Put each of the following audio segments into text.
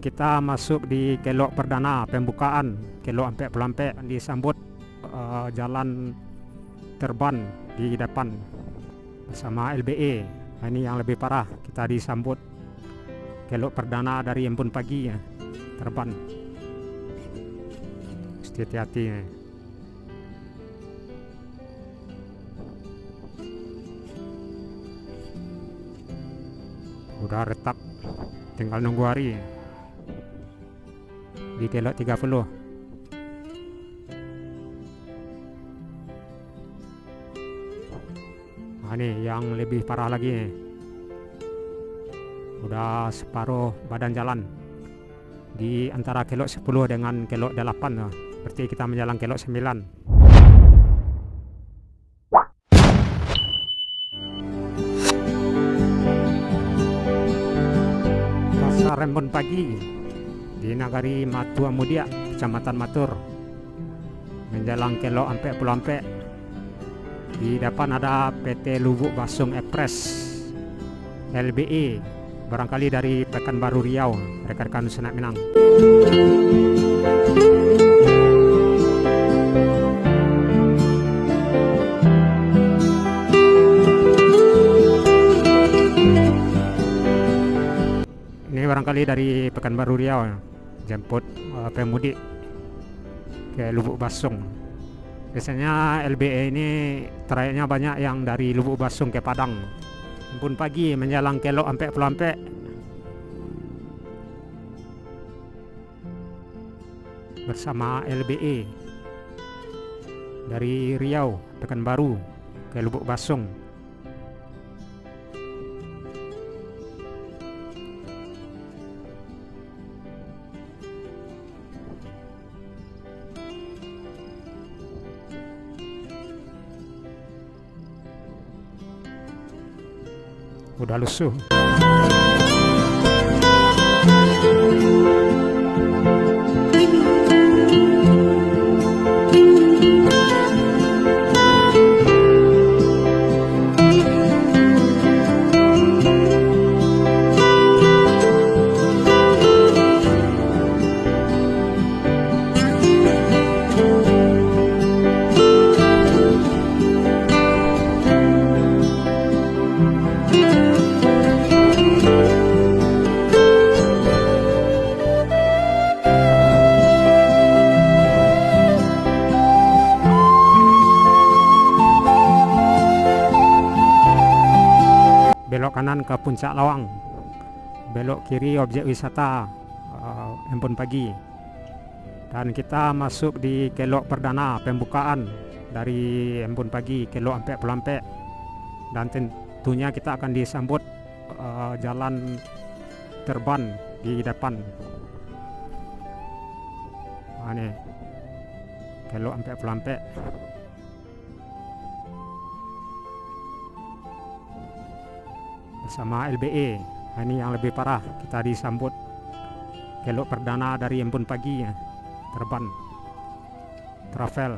Kita masuk di kelok perdana pembukaan kelok Ampek Pelampek, disambut jalan terbang di depan bersama LBE. Ini yang lebih parah, kita disambut kelok perdana dari Embun Pagi ya, terbang. Mesti hati-hati ya. Udah retak, tinggal nunggu hari di kelok 30. Nah, ini yang lebih parah lagi nih. Udah separuh badan jalan di antara kelok 10 dengan kelok 8 nah. Berarti kita menjalan kelok 9. Pasar Embun Pagi di Nagari Matua Mudia, Kecamatan Matur, menjalang kelok Ampek Pelampek. Di depan ada PT Lubuk Basung Express LBE, barangkali dari Pekanbaru Riau, rekan-rekan Senak Minang. Ini barangkali dari Pekanbaru Riau, jemput pemudik ke Lubuk Basung. Biasanya LBE ini trayeknya banyak yang dari Lubuk Basung ke Padang. Embun Pagi menjalang kelok Ampek Pelampek. Bersama LBE dari Riau, Pekanbaru ke Lubuk Basung. Udah lusuh. Belok kanan ke Puncak Lawang, belok kiri objek wisata Embun Pagi, dan kita masuk di kelok perdana pembukaan dari Embun Pagi, kelok Ampek Pelampek, dan tentunya kita akan disambut jalan terbang di depan. Nah, ini kelok Ampek Pelampek. Bersama LBE. Nah, ini yang lebih parah, kita disambut kelok perdana dari Embun Pagi ya, terbang travel.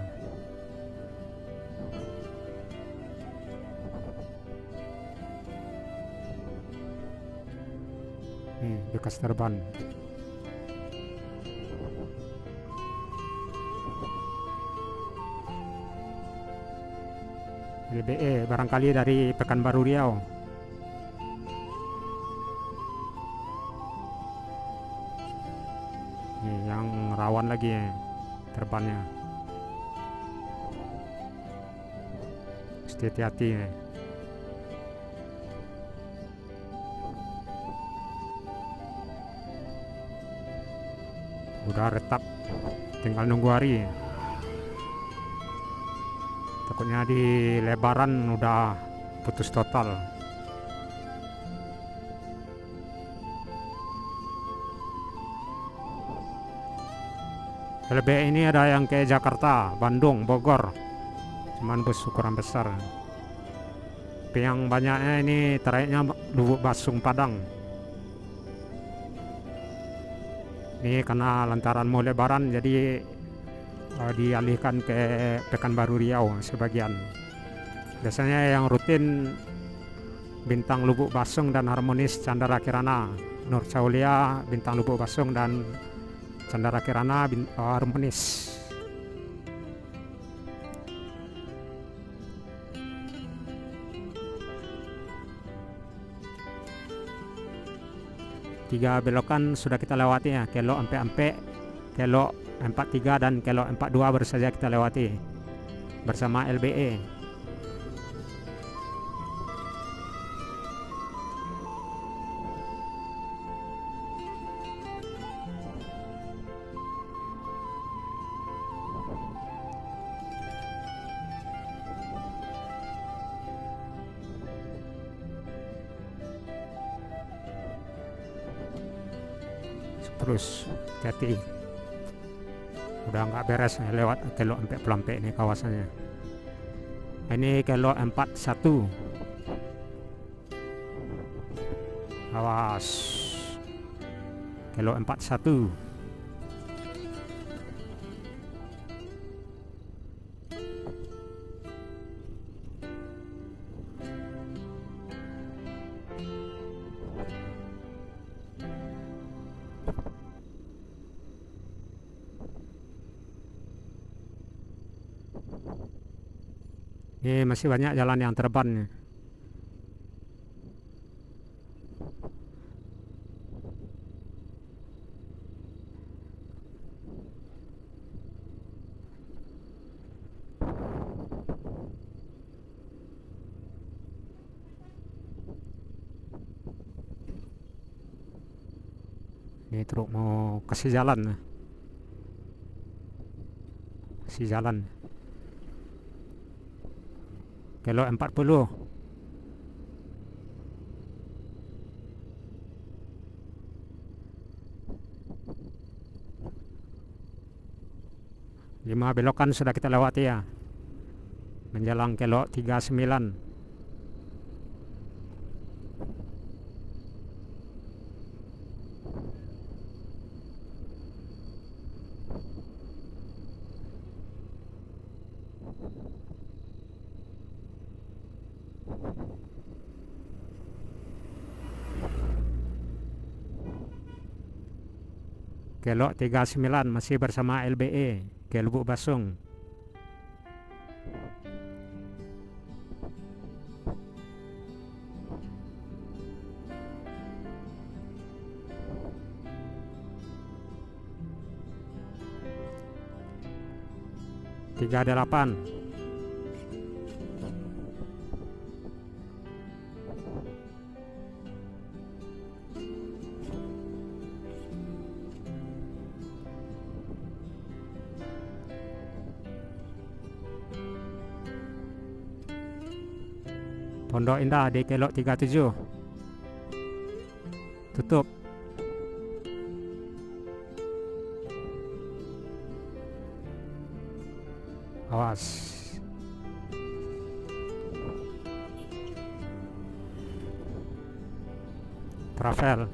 Bekas terbang. LBE barangkali dari Pekanbaru Riau. Yang rawan lagi ya, terbangnya. Mesti hati-hati ya. Udah retak, tinggal nunggu hari. Takutnya di lebaran udah putus total. LBE ini ada yang ke Jakarta, Bandung, Bogor, cuman bus ukuran besar. Tapi yang banyaknya ini trayeknya Lubuk Basung Padang. Ini karena lantaran mau lebaran jadi dialihkan ke Pekanbaru Riau sebagian. Biasanya yang rutin Bintang Lubuk Basung dan Harmonis Chandra Kirana Nur Caulia Bintang Lubuk Basung dan Candara Kirana Harmonis. Tiga belokan sudah kita lewati ya, kelok Empek-Empek, kelok 43 dan kelok 42 baru saja kita lewati bersama LBE. Terus hati udah nggak beres lewat kelok Empek-Pelampek ini kawasannya. Ini kelok 41, awas kelok 41. Ini masih banyak jalan yang terban nih. Ini truk mau kasih jalan, kasih jalan. Kelok 40. Lima belokan sudah kita lewati ya, menjelang kelok 39. Kelok 39 masih bersama LBE ke Lubuk Basung. Tiga 8. Pondok Indah di kelok 37. Tutup. Awas. Travel.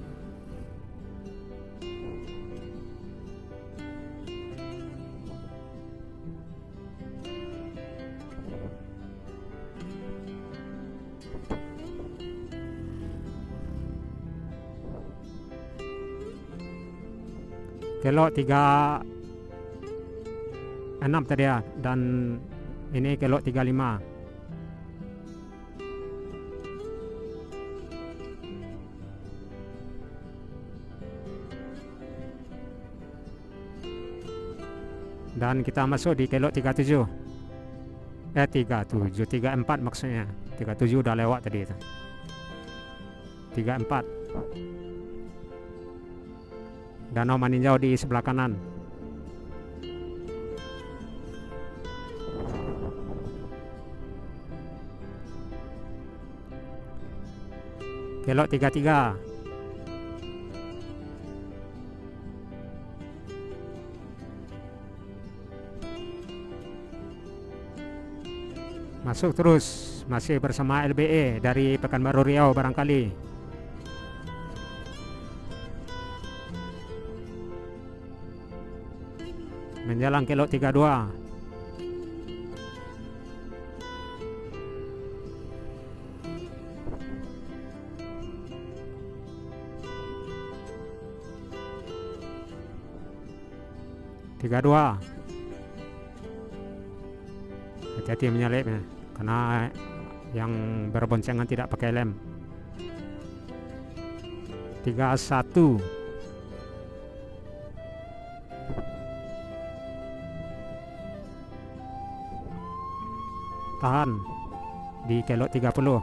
Kelok 36 tadi ya, dan ini kelok 35. Dan kita masuk di kelok 37. 34 maksudnya. 37 udah lewat tadi itu. 34. Danau Maninjau di sebelah kanan. Kelok 33. Masuk terus, masih bersama LBE dari Pekanbaru Riau barangkali. Menjelang kelok 32. 32. Hati-hati menyalipnya, karena yang berboncengan tidak pakai lem. 31. Tahan di kelok 30.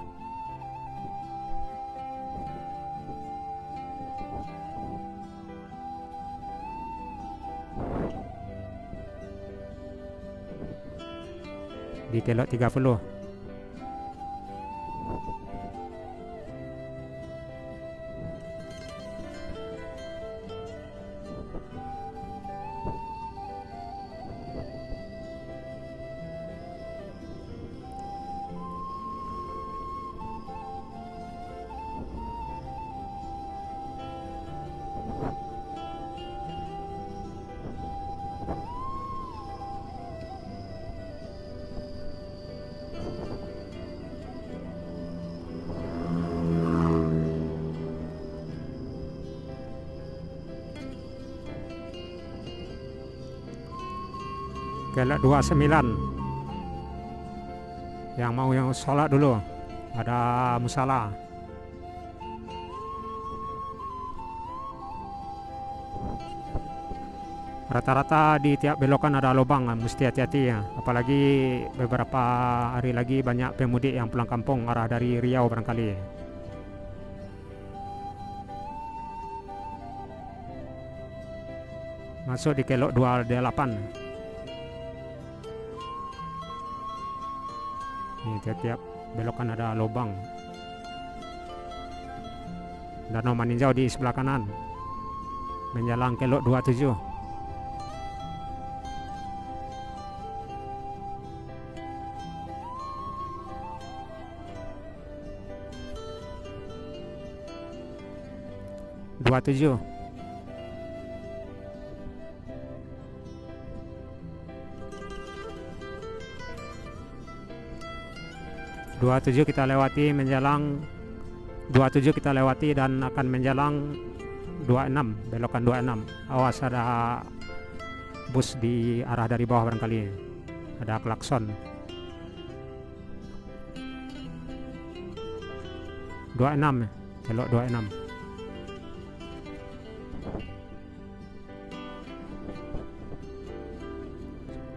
Di kelok 30. Kelok 29. Yang mau yang sholat dulu, ada musala. Rata-rata di tiap belokan ada lubang, mesti hati-hati ya. Apalagi beberapa hari lagi banyak pemudik yang pulang kampung arah dari Riau barangkali. Masuk di kelok 28. Ini tiap-tiap belokan ada lubang. Danau Maninjau di sebelah kanan. Menjelang kelok 27. Dua 27 kita lewati menjelang 27 kita lewati dan akan menjelang 26, belokan 26. Awas, ada bus di arah dari bawah barangkali. Ada klakson. 26, belok 26.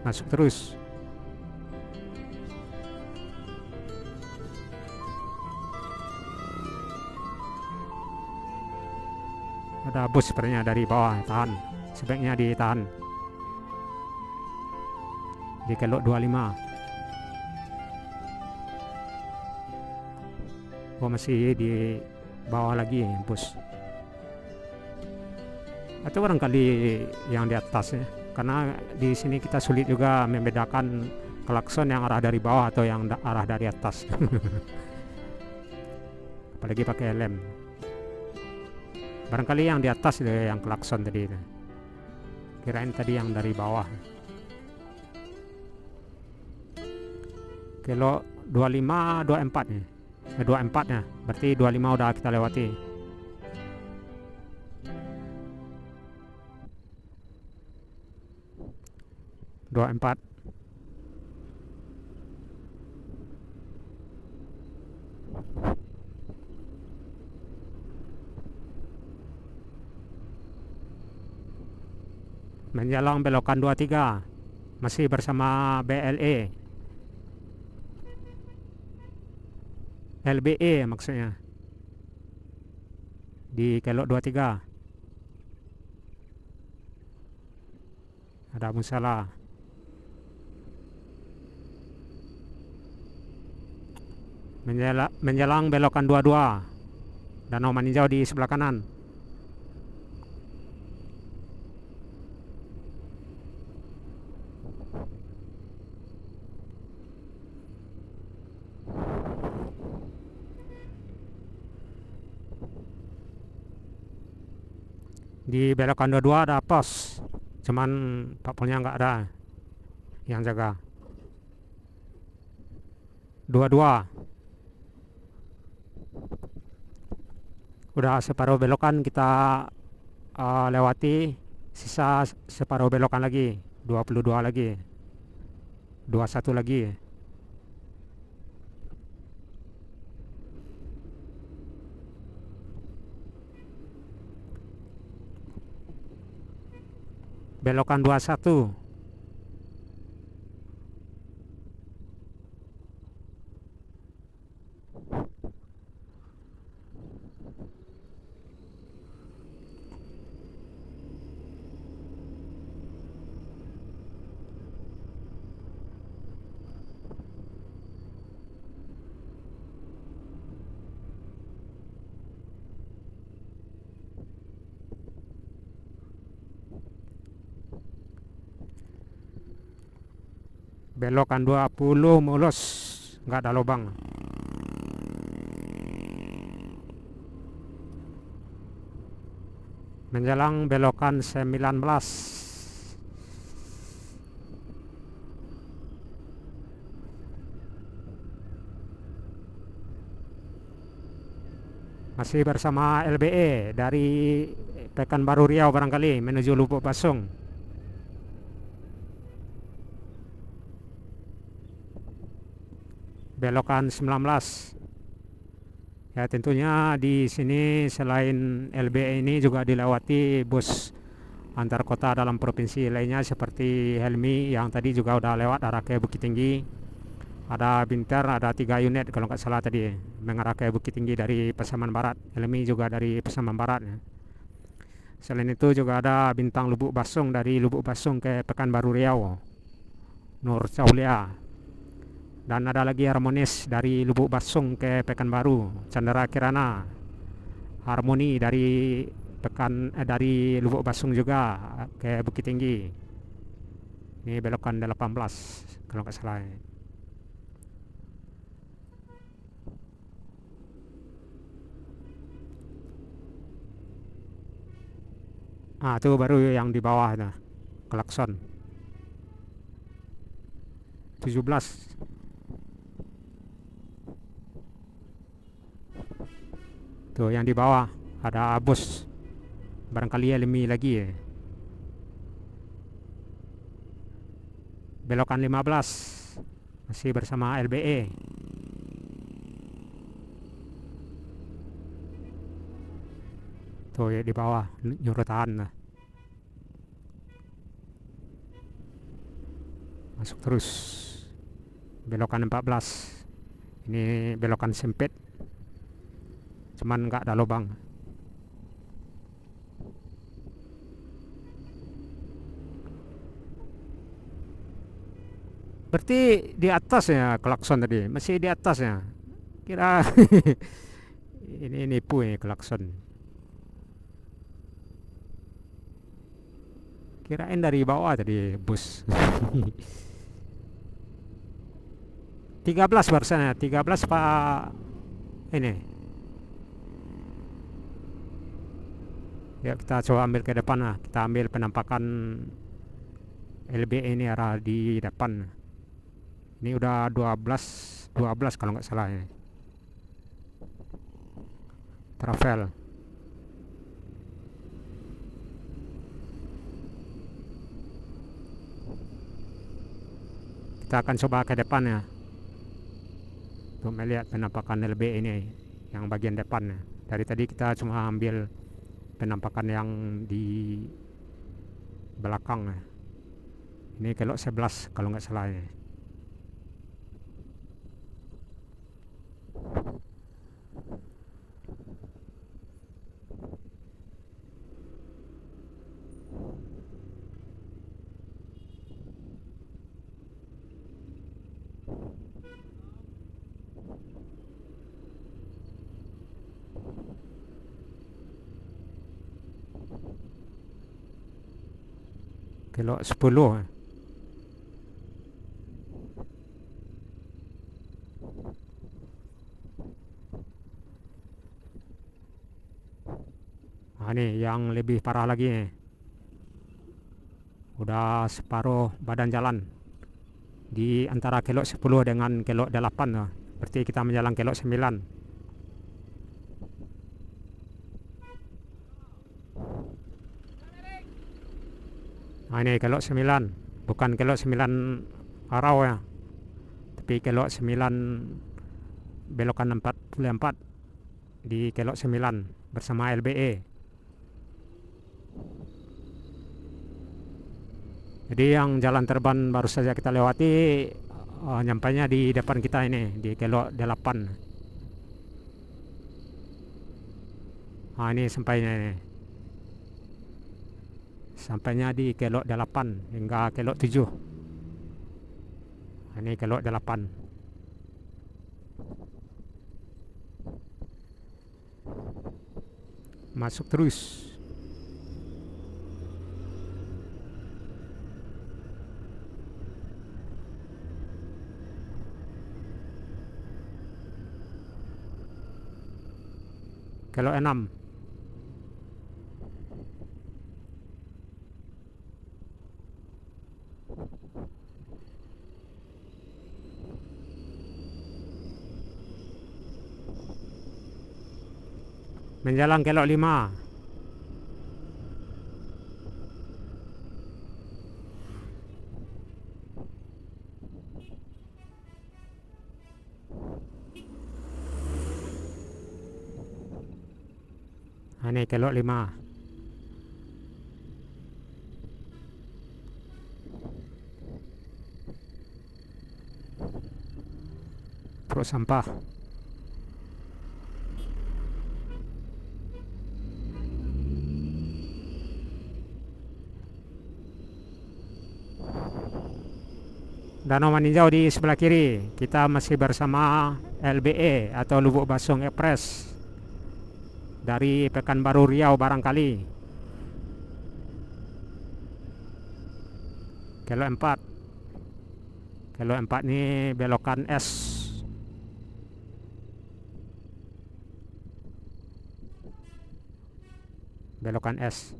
Masuk terus. Ada bus sepertinya dari bawah, tahan. Sebaiknya ditahan. Di kelok 25. Oh, masih di bawah lagi bus. Atau barangkali yang di atas ya. Karena di sini kita sulit juga membedakan klakson yang arah dari bawah atau yang arah dari atas. Apalagi pakai lem. Barangkali yang di atas itu yang klakson tadi. Kirain tadi yang dari bawah. Kelok 25, 24 nih. 24 ya. Berarti 25 udah kita lewati. Dua empat. Menjelang belokan 23. Masih bersama BLE. LBE maksudnya. Di kelok 23. Ada musala. Menjelang belokan 22. Danau Maninjau di sebelah kanan. Di belokan 22 ada pos, cuman Pak Polnya nggak ada yang jaga. 22. Udah separuh belokan kita lewati, Sisa separuh belokan lagi, 22 lagi, 21 lagi. Belokan 21. Belokan 20 mulus, nggak ada lubang. Menjelang belokan 19. Masih bersama LBE dari Pekanbaru Riau barangkali menuju Lubuk Basung. Belokan 19. Ya, tentunya di sini selain LBE ini juga dilewati bus antar kota dalam provinsi lainnya seperti Helmi yang tadi juga udah lewat arah ke Bukit Tinggi. Ada Binter, ada 3 unit kalau nggak salah tadi mengarah ke Bukit Tinggi dari Pasaman Barat. Helmi juga dari Pasaman Barat. Selain itu juga ada Bintang Lubuk Basung dari Lubuk Basung ke Pekanbaru Riau, Nur Caulia. Dan ada lagi Harmonis dari Lubuk Basung ke Pekanbaru, Chandra Kirana. Harmoni dari Lubuk Basung juga ke Bukit Tinggi. Ini belokan 18 kalau nggak salah. Ah, itu baru yang di bawah nah, klakson. 17. Tuh yang di bawah ada bus. Barangkali Helmi lagi. Belokan 15. Masih bersama LBE. Tuh ya di bawah nyurutan nah. Masuk terus. Belokan 14. Ini belokan sempit. Cuman nggak ada lubang. Berarti di atasnya klakson tadi, masih di atasnya. Kira ini nipu ya klakson. Kirain dari bawah tadi bus. 13 barusan ya, 13 Pak ini. Ya kita coba ambil ke depan lah. Kita ambil penampakan LBE ini arah di depan. Ini udah 12 kalau nggak salah ya. Travel. Kita akan coba ke depan ya, untuk melihat penampakan LBE ini yang bagian depan. Dari tadi kita cuma ambil penampakan yang di belakang. Ini kelok 11 kalau nggak salah ya. Kelok 10. Nah, ini yang lebih parah lagi nih. Udah separuh badan jalan di antara kelok 10 dengan kelok 8 lah. Berarti kita menjalan kelok 9. Nah, ini kelok 9, bukan kelok 9 arau ya, tapi kelok 9 belokan 44 di kelok 9 bersama LBE. Jadi yang jalan terbang baru saja kita lewati, nyampainya di depan kita ini di kelok 8. Nah, ini sampainya ini. Sampainya di kelok 8 hingga kelok 7. Nah, ini kelok 8. Masuk terus. Kelok 6. Menjalang kelok 5. Nah, ini kelok 5. Truk sampah. Danau Maninjau di sebelah kiri. Kita masih bersama LBE atau Lubuk Basung Express dari Pekanbaru Riau barangkali. Kelok 4. Kelok 4 ini belokan S. Belokan S.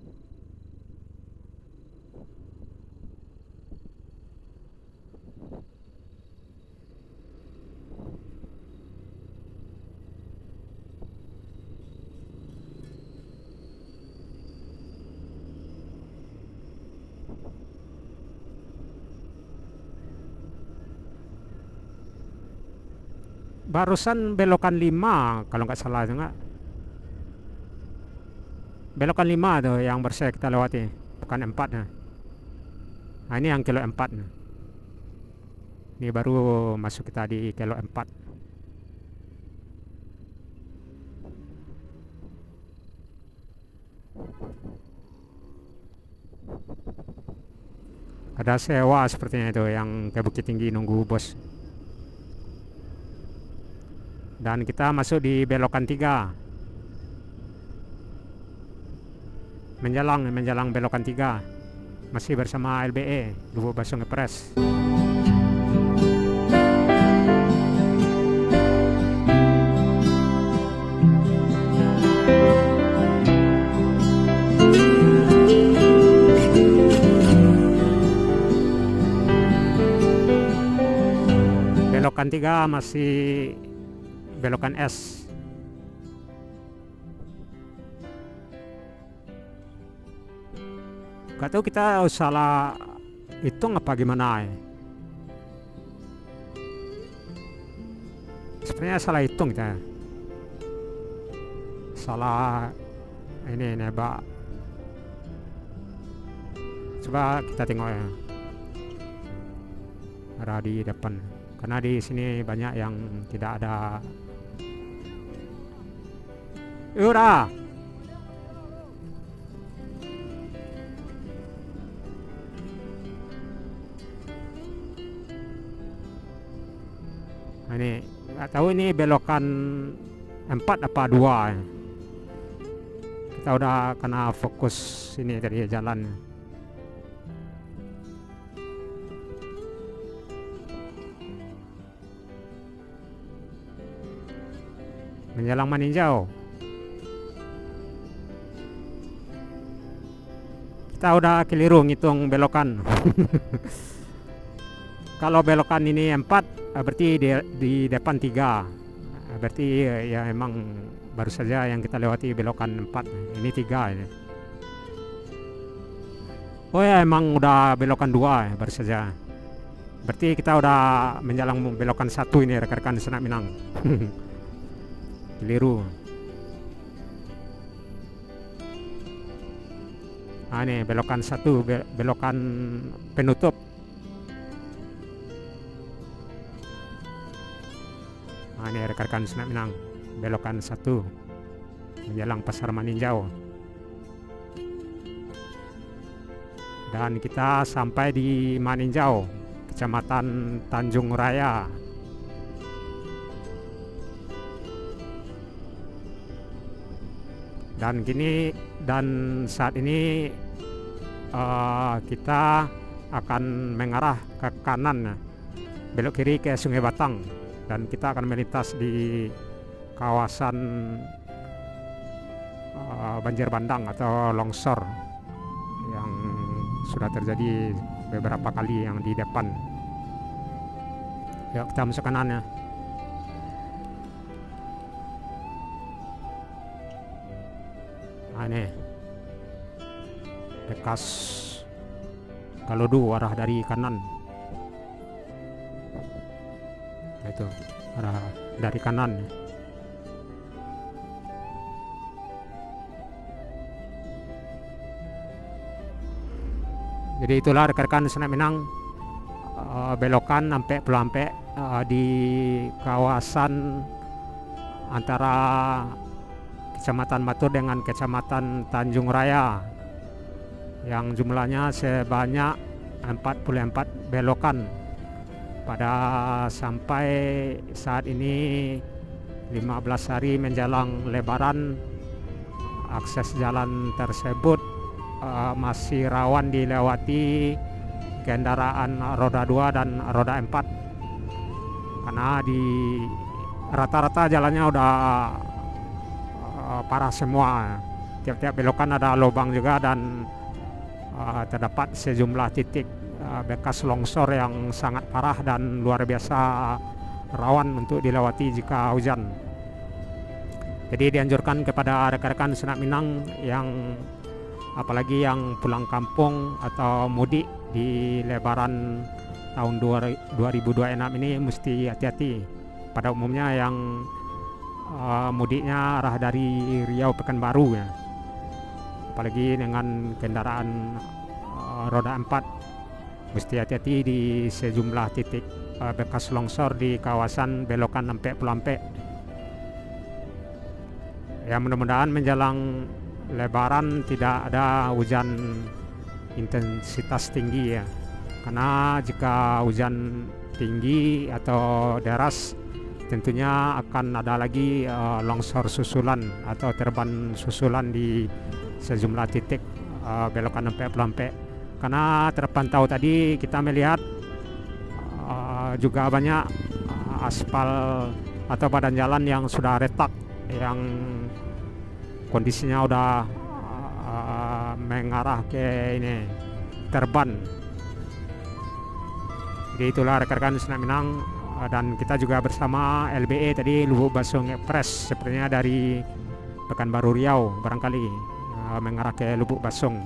Barusan belokan 5 kalau nggak salah juga. Belokan 5 tuh yang bersih kita lewati, bukan 4 nah. Nah, ini yang kelok 4 nah. Ini baru masuk kita di kelok 4. Ada sewa sepertinya itu yang ke Bukit Tinggi nunggu bos. Dan kita masuk di belokan 3. Menjalang belokan 3. Masih bersama LBE, Lubuk Basung Express. Belokan 3 masih belokan S. Gak tahu kita salah hitung apa gimana ya. Sebenarnya salah hitung kita. Salah ini nebak. Coba kita tengok ya. Ada di depan. Karena di sini banyak yang tidak ada. Udah. Nah, ini nggak tahu ini belokan 4 apa 2 ya. Kita udah kena fokus ini dari jalan. Menjalang Maninjau. Kita udah keliru ngitung belokan. Kalau belokan ini 4, berarti di depan 3. Berarti ya emang baru saja yang kita lewati belokan 4. Ini 3 ini. Oh ya, emang udah belokan 2 ya, baru saja. Berarti kita udah menjalang belokan 1 ini rekan-rekan di Senak Minang. Keliru. Nah, ini belokan 1, belokan penutup. Nah, ini rekan-rekan di Senak Minang, belokan 1 menjelang Pasar Maninjau. Dan kita sampai di Maninjau, Kecamatan Tanjung Raya. Dan saat ini kita akan mengarah ke kanan, belok kiri ke Sungai Batang, dan kita akan melintas di kawasan banjir bandang atau longsor yang sudah terjadi beberapa kali yang di depan. Yuk kita masuk kanan ya. Nah, ini bekas Galodu arah dari kanan. Nah, itu arah dari kanan. Jadi itulah rekan-rekan Senak Minang, belokan sampai pelampe di kawasan antara Kecamatan Matur dengan Kecamatan Tanjung Raya, yang jumlahnya sebanyak 44 belokan. Pada sampai saat ini 15 hari menjelang Lebaran, akses jalan tersebut masih rawan dilewati kendaraan roda 2 dan roda 4, karena di rata-rata jalannya udah parah semua. Tiap-tiap belokan ada lubang juga, dan terdapat sejumlah titik bekas longsor yang sangat parah dan luar biasa rawan untuk dilewati jika hujan. Jadi dianjurkan kepada rekan-rekan Senak Minang yang apalagi yang pulang kampung atau mudik di Lebaran tahun 2026 ini mesti hati-hati. Pada umumnya yang mudiknya arah dari Riau Pekanbaru ya, apalagi dengan kendaraan roda 4, mesti hati-hati di sejumlah titik bekas longsor di kawasan belokan sampai pelampe. Ya, mudah-mudahan menjelang Lebaran tidak ada hujan intensitas tinggi ya, karena jika hujan tinggi atau deras tentunya akan ada lagi longsor susulan atau terban susulan di sejumlah titik belokan sampai pelampe. Karena terpantau tadi kita melihat juga banyak aspal atau badan jalan yang sudah retak, yang kondisinya udah mengarah ke ini terban. Jadi itulah rekan-rekan Senak Minang, dan kita juga bersama LBE tadi, Lubuk Basung Express, sepertinya dari Pekanbaru Riau barangkali mengarah ke Lubuk Basung,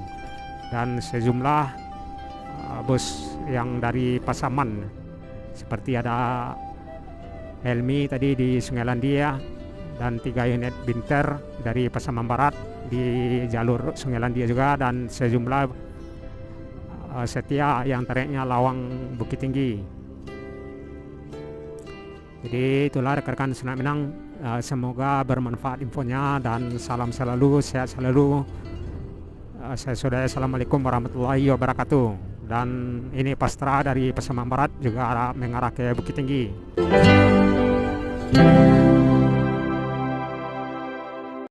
dan sejumlah bus yang dari Pasaman, seperti ada Helmi tadi di Sungai Landia, dan 3 unit Binter dari Pasaman Barat di jalur Sungai Landia juga, dan sejumlah Setia yang tariknya Lawang Bukit Tinggi. Jadi itulah rekan-rekan Senak Minang, semoga bermanfaat infonya, dan salam selalu, sehat selalu. Saya sudah, assalamualaikum warahmatullahi wabarakatuh. Dan ini Pastra dari Pasaman Barat juga mengarah ke Bukit Tinggi.